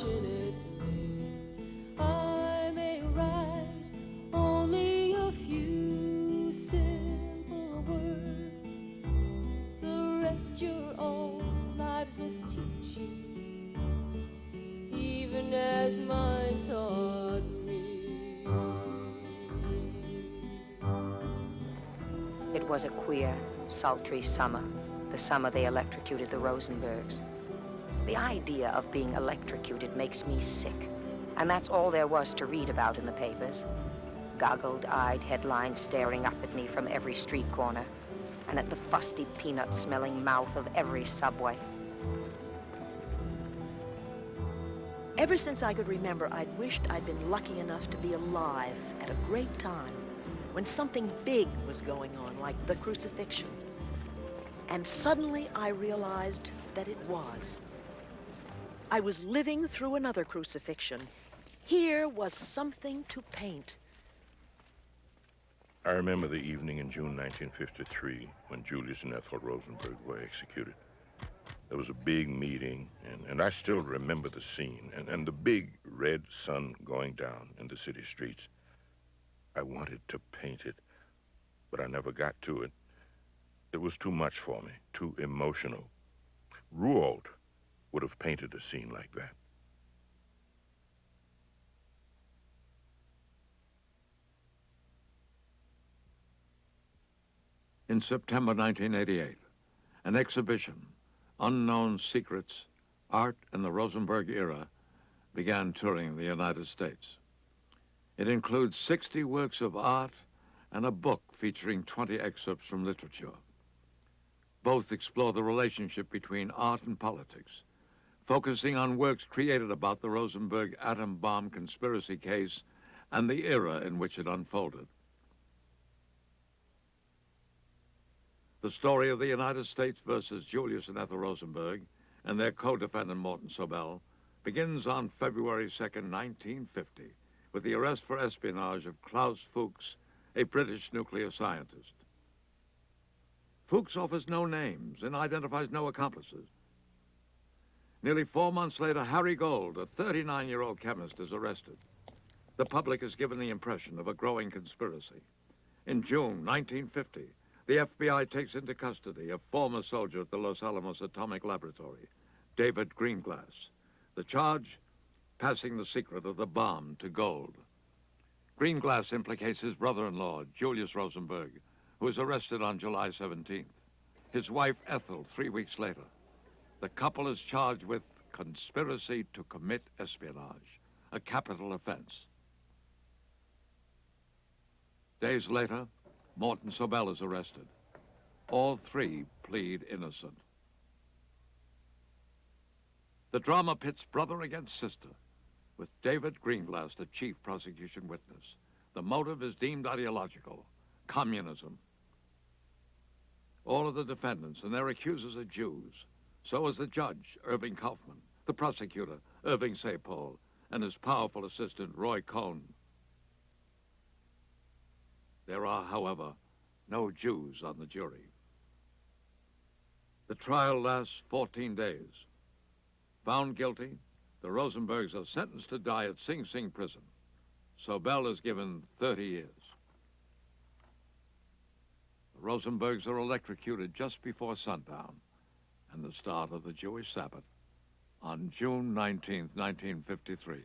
Unfortunately, I may write only a few simple words. The rest your own lives must teach you, even as mine taught me. It was a queer, sultry summer, the summer they electrocuted the Rosenbergs. The idea of being electrocuted makes me sick, and that's all there was to read about in the papers. Goggled-eyed headlines staring up at me from every street corner, and at the fusty peanut-smelling mouth of every subway. Ever since I could remember, I'd wished I'd been lucky enough to be alive at a great time when something big was going on, like the crucifixion. And suddenly I realized that it was. I was living through another crucifixion. Here was something to paint. I remember the evening in June 1953 when Julius and Ethel Rosenberg were executed. There was a big meeting, and I still remember the scene and the big red sun going down in the city streets. I wanted to paint it, but I never got to it. It was too much for me, too emotional. Rouault would have painted a scene like that. In September 1988, an exhibition, Unknown Secrets, Art in the Rosenberg Era, began touring the United States. It includes 60 works of art and a book featuring 20 excerpts from literature. Both explore the relationship between art and politics, focusing on works created about the Rosenberg atom bomb conspiracy case and the era in which it unfolded. The story of the United States versus Julius and Ethel Rosenberg and their co-defendant Morton Sobel begins on February 2nd, 1950, with the arrest for espionage of Klaus Fuchs, a British nuclear scientist. Fuchs offers no names and identifies no accomplices. Nearly 4 months later, Harry Gold, a 39-year-old chemist, is arrested. The public is given the impression of a growing conspiracy. In June 1950, the FBI takes into custody a former soldier at the Los Alamos Atomic Laboratory, David Greenglass. The charge, passing the secret of the bomb to Gold. Greenglass implicates his brother-in-law, Julius Rosenberg, who was arrested on July 17th. His wife, Ethel, 3 weeks later. The couple is charged with conspiracy to commit espionage, a capital offense. Days later, Morton Sobel is arrested. All three plead innocent. The drama pits brother against sister, with David Greenglass the chief prosecution witness. The motive is deemed ideological, communism. All of the defendants and their accusers are Jews. So is the judge, Irving Kaufman, the prosecutor, Irving Sapol, and his powerful assistant, Roy Cohn. There are, however, no Jews on the jury. The trial lasts 14 days. Found guilty, the Rosenbergs are sentenced to die at Sing Sing prison. Sobel is given 30 years. The Rosenbergs are electrocuted just before sundown and the start of the Jewish Sabbath on June 19, 1953.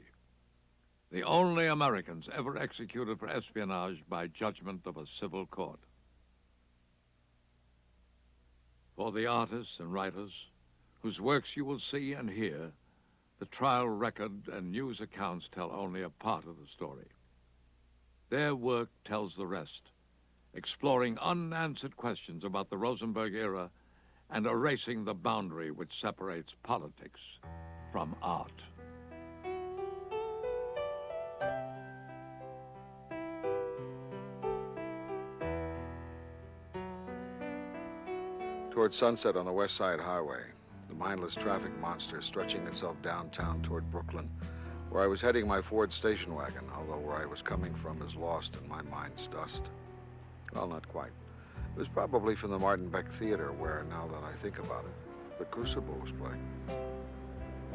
The only Americans ever executed for espionage by judgment of a civil court. For the artists and writers whose works you will see and hear, the trial record and news accounts tell only a part of the story. Their work tells the rest, exploring unanswered questions about the Rosenberg era and erasing the boundary which separates politics from art. Toward sunset on the West Side Highway, the mindless traffic monster stretching itself downtown toward Brooklyn, where I was heading my Ford station wagon, although where I was coming from is lost in my mind's dust. Well, not quite. It was probably from the Martin Beck Theater where, now that I think about it, the Crucible was playing.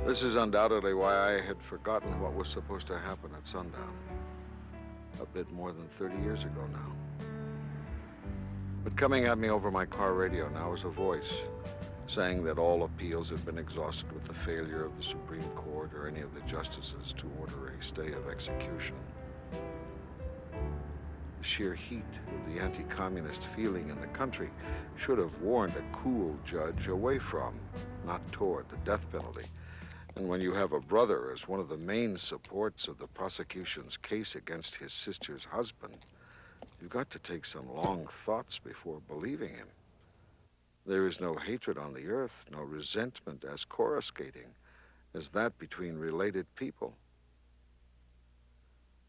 This is undoubtedly why I had forgotten what was supposed to happen at sundown. A bit more than 30 years ago now. But coming at me over my car radio now was a voice saying that all appeals had been exhausted with the failure of the Supreme Court or any of the justices to order a stay of execution. The sheer heat of the anti-communist feeling in the country should have warned a cool judge away from, not toward, the death penalty. And when you have a brother as one of the main supports of the prosecution's case against his sister's husband, you've got to take some long thoughts before believing him. There is no hatred on the earth, no resentment as coruscating as that between related people.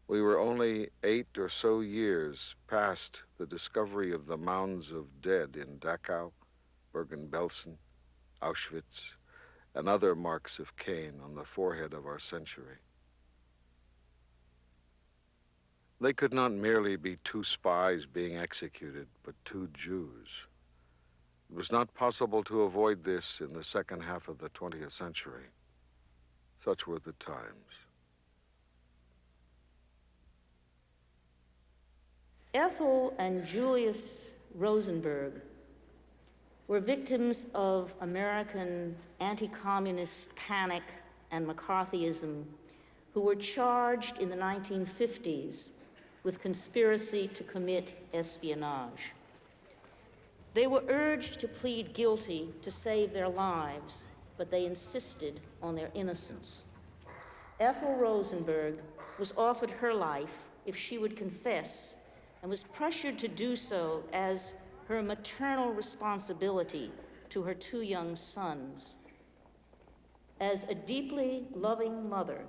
We were only 8 or so years past the discovery of the mounds of dead in Dachau, Bergen-Belsen, Auschwitz, and other marks of Cain on the forehead of our century. They could not merely be 2 spies being executed, but 2 Jews. It was not possible to avoid this in the second half of the 20th century. Such were the times. Ethel and Julius Rosenberg were victims of American anti-communist panic and McCarthyism, who were charged in the 1950s with conspiracy to commit espionage. They were urged to plead guilty to save their lives, but they insisted on their innocence. Ethel Rosenberg was offered her life if she would confess, and was pressured to do so as her maternal responsibility to her 2 young sons. As a deeply loving mother,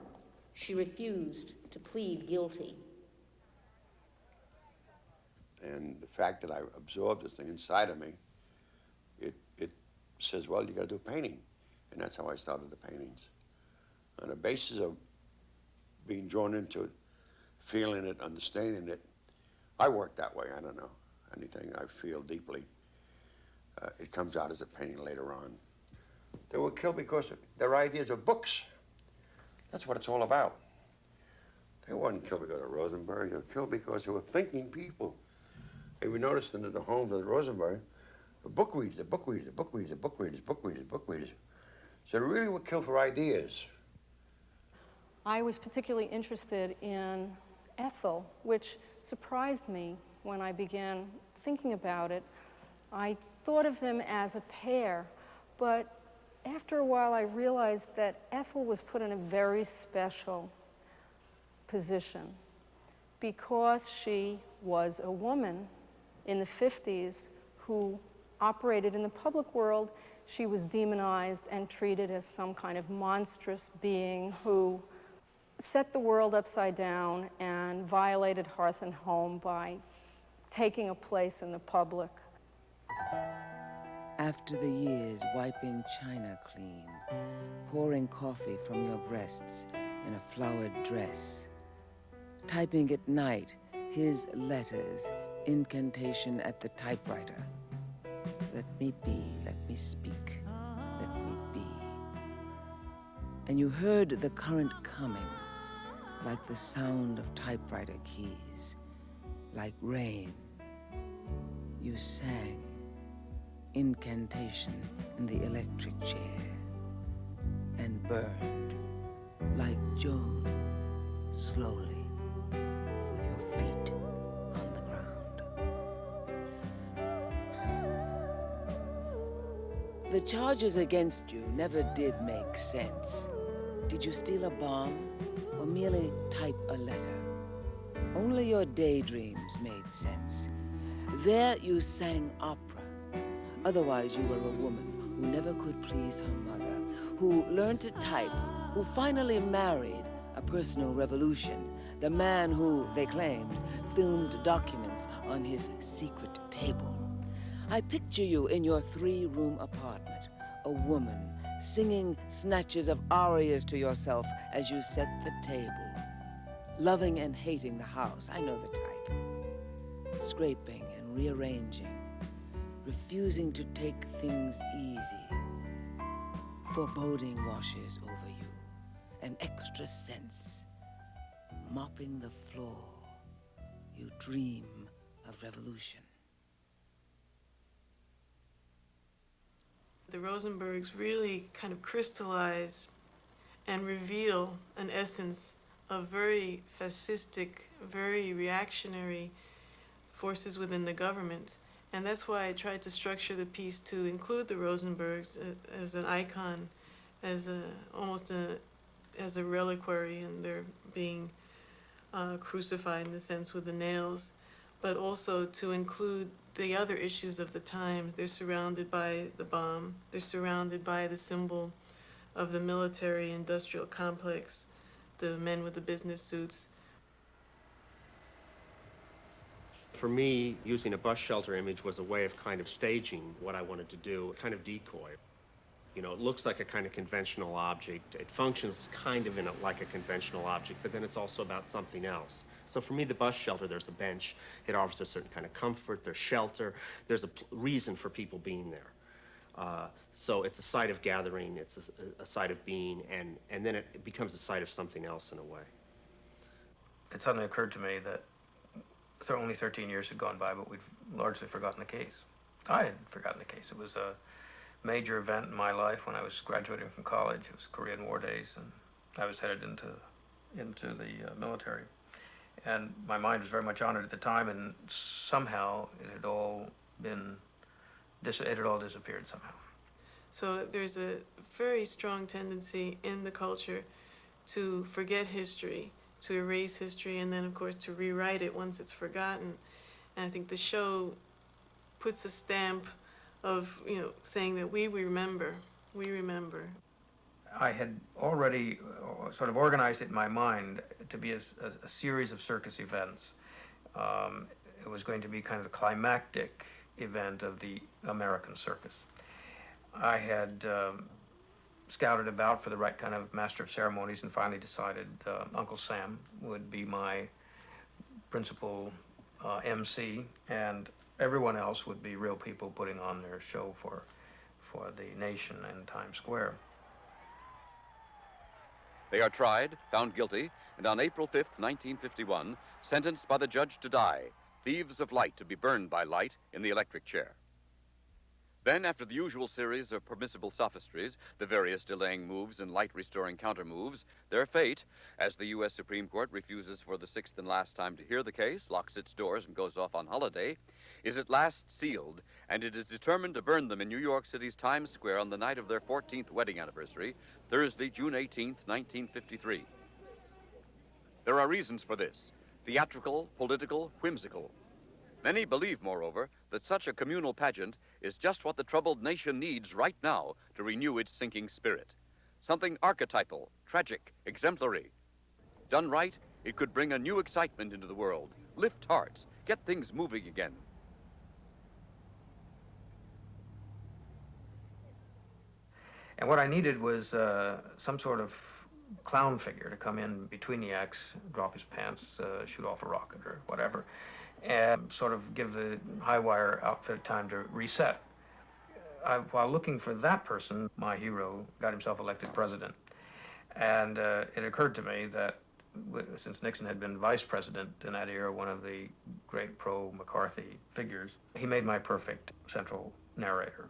she refused to plead guilty. And the fact that I absorbed this thing inside of me, it says, well, you gotta do painting. And that's how I started the paintings. On the basis of being drawn into it, feeling it, understanding it, I work that way, I don't know. Anything I feel deeply, it comes out as a painting later on. They were killed because of their ideas of books. That's what it's all about. They weren't killed because of Rosenberg. They were killed because they were thinking people. And we noticed in the homes of the Rosenberg, the book readers, the book readers, the book readers, the book readers, book readers, book readers. So they really were killed for ideas. I was particularly interested in Ethel, which surprised me when I began thinking about it. I thought of them as a pair, but after a while I realized that Ethel was put in a very special position because she was a woman in the 50s who operated in the public world. She was demonized and treated as some kind of monstrous being who set the world upside down and violated hearth and home by taking a place in the public. After the years wiping china clean, pouring coffee from your breasts in a flowered dress, typing at night his letters, incantation at the typewriter. Let me be, let me speak, let me be. And you heard the current coming, like the sound of typewriter keys, like rain. You sang incantation in the electric chair and burned like Joan, slowly, with your feet on the ground. The charges against you never did make sense. Did you steal a bomb or merely type a letter? Only your daydreams made sense. There you sang opera. Otherwise, you were a woman who never could please her mother, who learned to type, who finally married a personal revolution, the man who, they claimed, filmed documents on his secret table. I picture you in your 3-room apartment, a woman singing snatches of arias to yourself as you set the table, loving and hating the house. I know the type. Scraping and rearranging, refusing to take things easy, foreboding washes over you, an extra sense. Mopping the floor, you dream of revolution. The Rosenbergs really kind of crystallize and reveal an essence of very fascistic, very reactionary forces within the government. And that's why I tried to structure the piece to include the Rosenbergs as an icon, as a reliquary, and they're being crucified in a sense with the nails, but also to include the other issues of the times. They're surrounded by the bomb. They're surrounded by the symbol of the military-industrial complex, the men with the business suits. For me, using a bus shelter image was a way of kind of staging what I wanted to do, a kind of decoy. You know, it looks like a kind of conventional object. It functions kind of like a conventional object, but then it's also about something else. So for me, the bus shelter, there's a bench. It offers a certain kind of comfort. There's shelter. There's a reason for people being there. So it's a site of gathering. It's a site of being, and then it becomes a site of something else in a way. It suddenly occurred to me that only 13 years had gone by, but we'd largely forgotten the case. I had forgotten the case. It was a major event in my life when I was graduating from college. It was Korean War days, and I was headed into the military. And my mind was very much on it at the time, and somehow it had all disappeared somehow. So there's a very strong tendency in the culture to forget history, to erase history, and then of course to rewrite it once it's forgotten. And I think the show puts a stamp of, saying that we remember. I had already sort of organized it in my mind to be a series of circus events. It was going to be kind of the climactic event of the American circus. I had scouted about for the right kind of master of ceremonies and finally decided Uncle Sam would be my principal MC, and everyone else would be real people putting on their show for the nation in Times Square. They are tried, found guilty, and on April 5th, 1951, sentenced by the judge to die, thieves of light to be burned by light in the electric chair. Then, after the usual series of permissible sophistries, the various delaying moves and light-restoring counter-moves, their fate, as the U.S. Supreme Court refuses for the sixth and last time to hear the case, locks its doors, and goes off on holiday, is at last sealed, and it is determined to burn them in New York City's Times Square on the night of their 14th wedding anniversary, Thursday, June 18th, 1953. There are reasons for this: theatrical, political, whimsical. Many believe, moreover, that such a communal pageant is just what the troubled nation needs right now to renew its sinking spirit. Something archetypal, tragic, exemplary. Done right, it could bring a new excitement into the world, lift hearts, get things moving again. And what I needed was some sort of clown figure to come in between the acts, drop his pants, shoot off a rocket or whatever, and sort of give the high wire outfit time to reset. While looking for that person, my hero got himself elected president. And it occurred to me that since Nixon had been vice president in that era, one of the great pro-McCarthy figures, he made my perfect central narrator.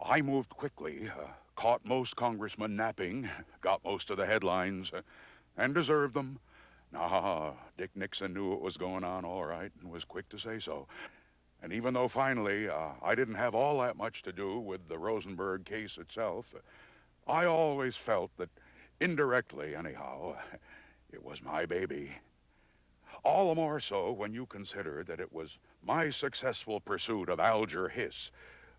I moved quickly, caught most congressmen napping, got most of the headlines, and deserved them. Nah, Dick Nixon knew what was going on all right and was quick to say so. And even though finally I didn't have all that much to do with the Rosenberg case itself, I always felt that indirectly, anyhow, it was my baby. All the more so when you consider that it was my successful pursuit of Alger Hiss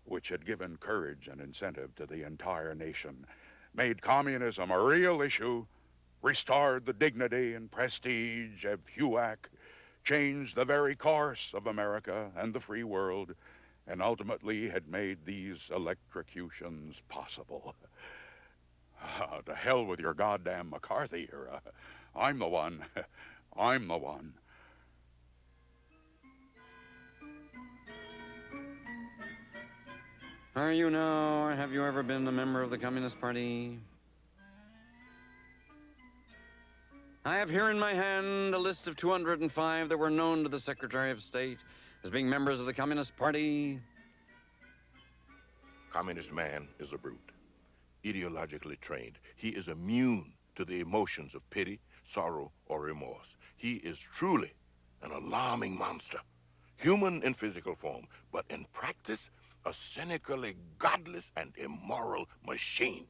which had given courage and incentive to the entire nation, made communism a real issue, restored the dignity and prestige of HUAC, changed the very course of America and the free world, and ultimately had made these electrocutions possible. To hell with your goddamn McCarthy era. I'm the one. I'm the one. Are you now, or have you ever been a member of the Communist Party? I have here in my hand a list of 205 that were known to the Secretary of State as being members of the Communist Party. Communist man is a brute, ideologically trained. He is immune to the emotions of pity, sorrow, or remorse. He is truly an alarming monster, human in physical form, but in practice, a cynically godless and immoral machine.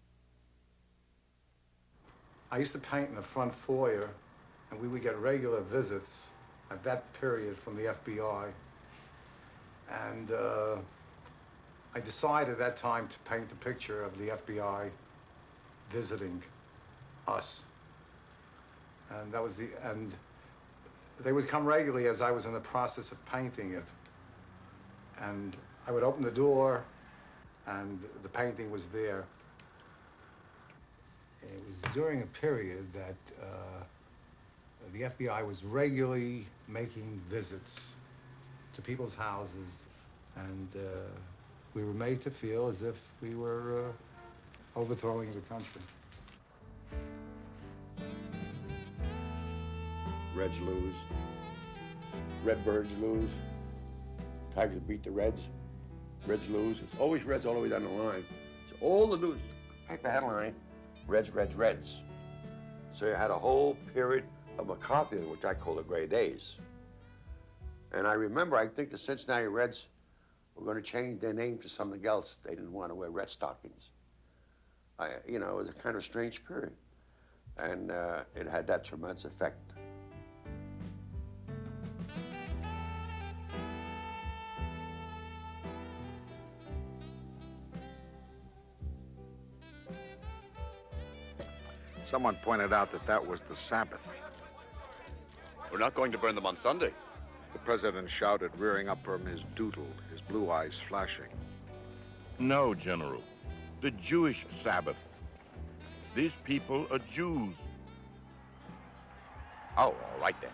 I used to paint in the front foyer, and we would get regular visits at that period from the FBI. And I decided at that time to paint a picture of the FBI visiting us. And that was and they would come regularly as I was in the process of painting it. And I would open the door, and the painting was there. It was during a period that the FBI was regularly making visits to people's houses, and we were made to feel as if we were overthrowing the country. Reds lose. Redbirds lose. Tigers beat the Reds. Reds lose. It's always Reds all the way down the line. So all the news, paper headline, Reds, Reds, Reds. So you had a whole period of McCarthy, which I call the gray days. And I remember, I think the Cincinnati Reds were going to change their name to something else. They didn't want to wear Red stockings. You know, it was a kind of strange period. And it had that tremendous effect. Someone pointed out that that was the Sabbath. We're not going to burn them on Sunday. The president shouted, rearing up from his doodle, his blue eyes flashing. No, General. The Jewish Sabbath. These people are Jews. Oh, all right then,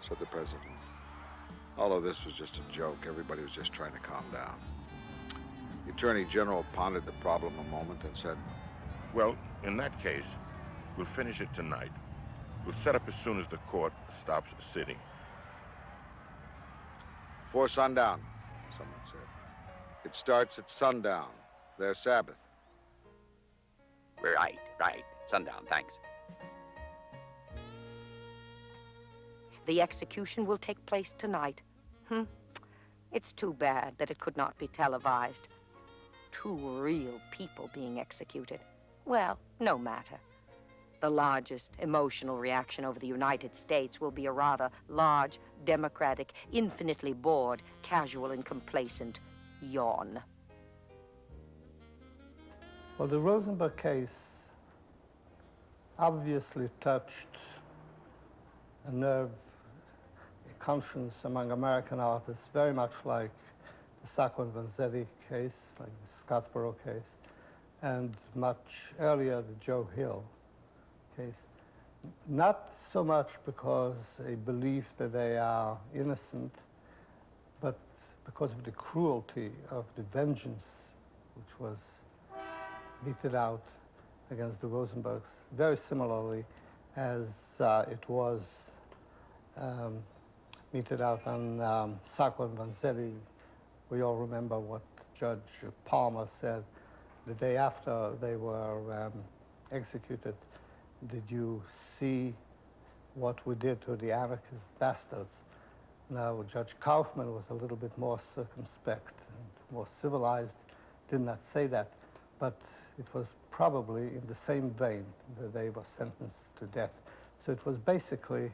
said the president. All of this was just a joke. Everybody was just trying to calm down. The Attorney General pondered the problem a moment and said, well, in that case, we'll finish it tonight. We'll set up as soon as the court stops sitting. Before sundown, someone said. It starts at sundown, their Sabbath. Right. Sundown, thanks. The execution will take place tonight. It's too bad that it could not be televised. 2 real people being executed. Well, no matter. The largest emotional reaction over the United States will be a rather large, democratic, infinitely bored, casual, and complacent yawn. Well, the Rosenberg case obviously touched a nerve, a conscience among American artists, very much like the Sacco and Vanzetti case, like the Scottsboro case, and much earlier, the Joe Hill case. Not so much because a belief that they are innocent, but because of the cruelty of the vengeance which was meted out against the Rosenbergs, very similarly as it was meted out on Sacco and Vanzetti. We all remember what Judge Palmer said the day after they were executed. Did you see what we did to the anarchist bastards? Now, Judge Kaufman was a little bit more circumspect and more civilized, did not say that, but it was probably in the same vein that they were sentenced to death. So it was basically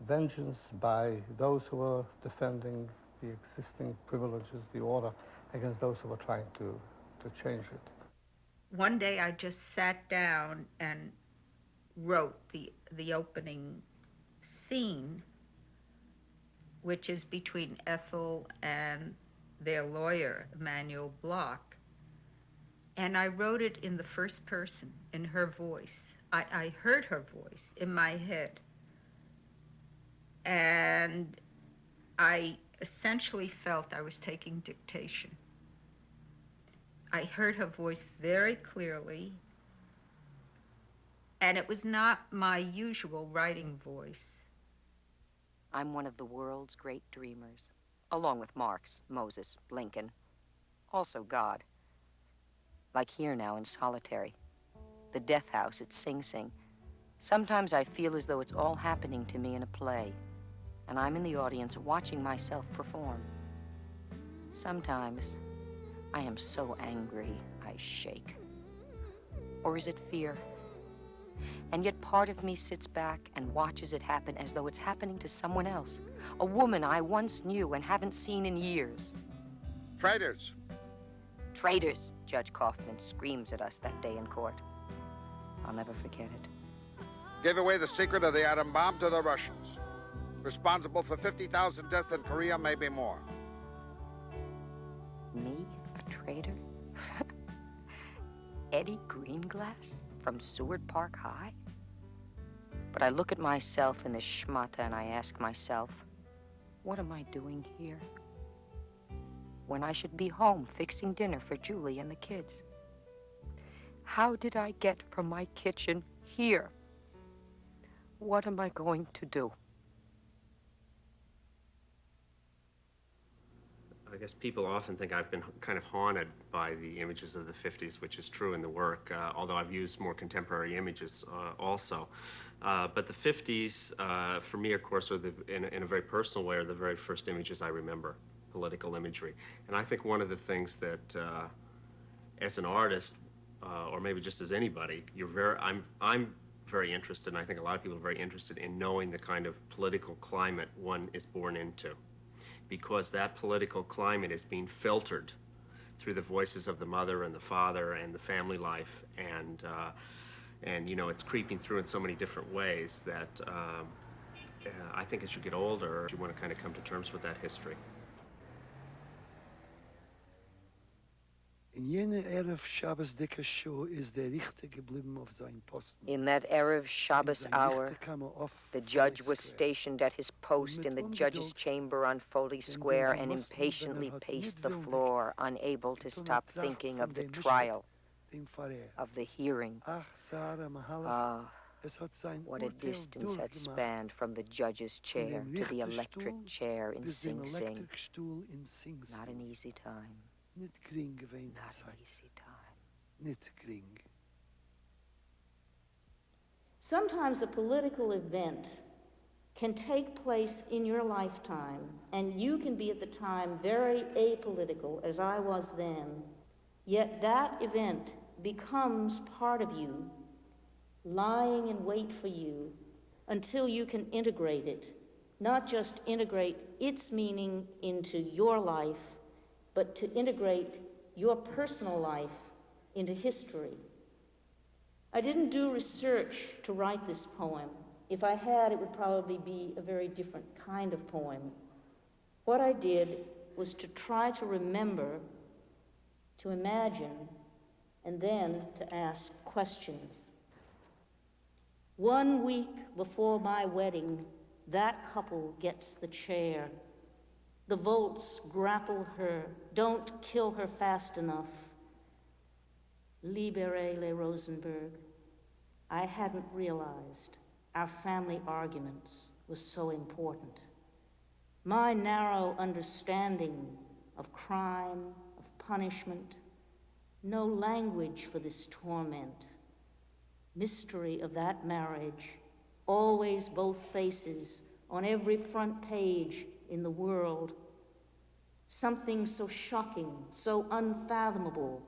vengeance by those who were defending the existing privileges, the order, against those who were trying to change it. One day I just sat down and wrote the opening scene, which is between Ethel and their lawyer, Emanuel Bloch. And I wrote it in the first person, in her voice. I heard her voice in my head. And I essentially felt I was taking dictation. I heard her voice very clearly, and it was not my usual writing voice. I'm one of the world's great dreamers, along with Marx, Moses, Lincoln, also God. Like here now in Solitary, the death house at Sing Sing. Sometimes I feel as though it's all happening to me in a play, and I'm in the audience watching myself perform. Sometimes I am so angry I shake. Or is it fear? And yet part of me sits back and watches it happen as though it's happening to someone else, a woman I once knew and haven't seen in years. Traitors! Traitors, Judge Kaufman screams at us that day in court. I'll never forget it. Gave away the secret of the atom bomb to the Russians. Responsible for 50,000 deaths in Korea, maybe more. Me, a traitor? Eddie Greenglass from Seward Park High? But I look at myself in this schmata and I ask myself, what am I doing here? When I should be home fixing dinner for Julie and the kids. How did I get from my kitchen here? What am I going to do? I guess people often think I've been kind of haunted by the images of the 50s, which is true in the work, although I've used more contemporary images also. But the 50s, for me, of course, are in a very personal way, are the very first images I remember, political imagery. And I think one of the things that, as an artist, or maybe just as anybody, I'm very interested, and I think a lot of people are very interested in knowing the kind of political climate one is born into, because that political climate is being filtered through the voices of the mother and the father and the family life, and you know, it's creeping through in so many different ways that I think as you get older, you want to kind of come to terms with that history. In jener Erev Shabbos dicker Show is der Richter geblieben auf seinem Posten. In that Erev Shabbos hour, the judge was stationed at his post in the judge's chamber on Foley Square and impatiently paced the floor, unable to stop thinking of the trial, of the hearing. Ah, what a distance had spanned from the judge's chair to the electric chair in Sing Sing. Not an easy time. Not an easy time. Not gering. Sometimes a political event can take place in your lifetime, and you can be at the time very apolitical, as I was then, yet that event becomes part of you, lying in wait for you until you can integrate it, not just integrate its meaning into your life, but to integrate your personal life into history. I didn't do research to write this poem. If I had, it would probably be a very different kind of poem. What I did was to try to remember, to imagine, and then to ask questions. 1 week before my wedding, that couple gets the chair. The Volts grapple her, don't kill her fast enough. Libere le Rosenberg. I hadn't realized our family arguments was so important. My narrow understanding of crime, of punishment, no language for this torment. Mystery of that marriage, always both faces on every front page in the world. Something so shocking, so unfathomable,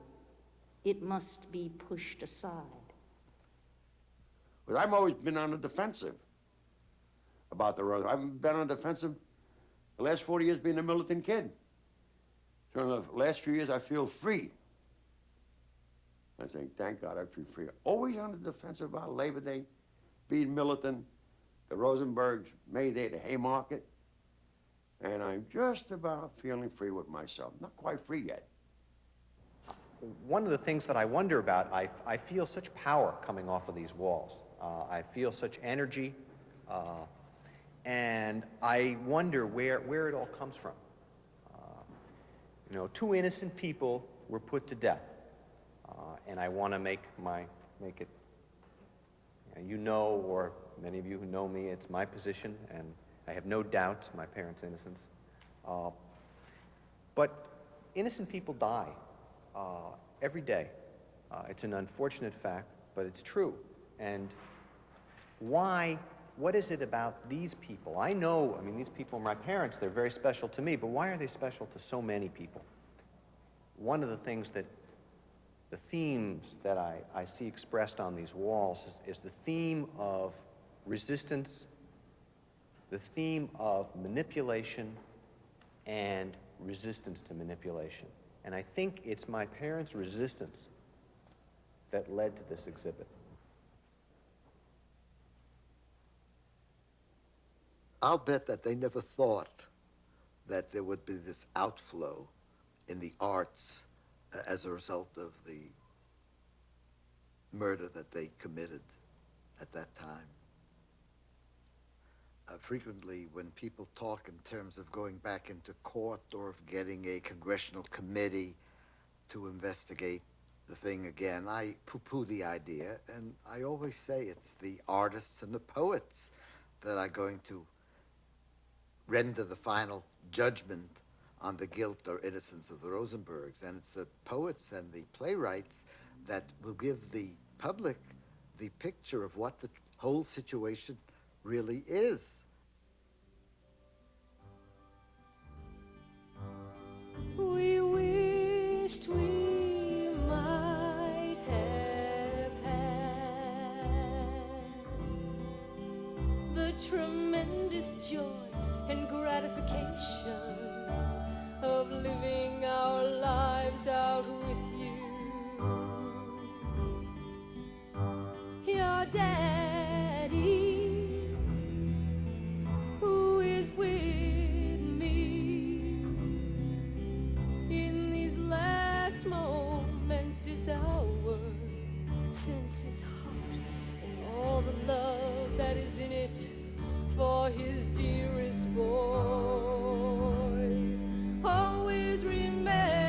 it must be pushed aside. But I've always been on the defensive about the road. I've been on the defensive the last 40 years being a militant kid. So in the last few years, I feel free. I think, thank God I feel free. Always on the defensive about Labor Day, being militant, the Rosenbergs, May Day, the Haymarket. And I'm just about feeling free with myself. Not quite free yet. One of the things that I wonder about, I feel such power coming off of these walls. I feel such energy, and I wonder where it all comes from. You know, 2 innocent people were put to death. and I want to make it, you know, or many of you who know me, it's my position, and I have no doubt my parents' innocence. But innocent people die every day. It's an unfortunate fact, but it's true. And why? What is it about these people? I know, I mean, these people are my parents, they're very special to me, but why are they special to so many people? One of the things that, the themes that I see expressed on these walls is the theme of resistance, the theme of manipulation, and resistance to manipulation. And I think it's my parents' resistance that led to this exhibit. I'll bet that they never thought that there would be this outflow in the arts as a result of the murder that they committed at that time. Frequently, when people talk in terms of going back into court or of getting a congressional committee to investigate the thing again, I poo-poo the idea, and I always say it's the artists and the poets that are going to render the final judgment on the guilt or innocence of the Rosenbergs. And it's the poets and the playwrights that will give the public the picture of what the whole situation really is. We wished we might have had the tremendous joy and gratification of living our lives out with you. Your daddy, who is with me in these last momentous hours, since his heart and all the love that is in it for his dearest boys, always remember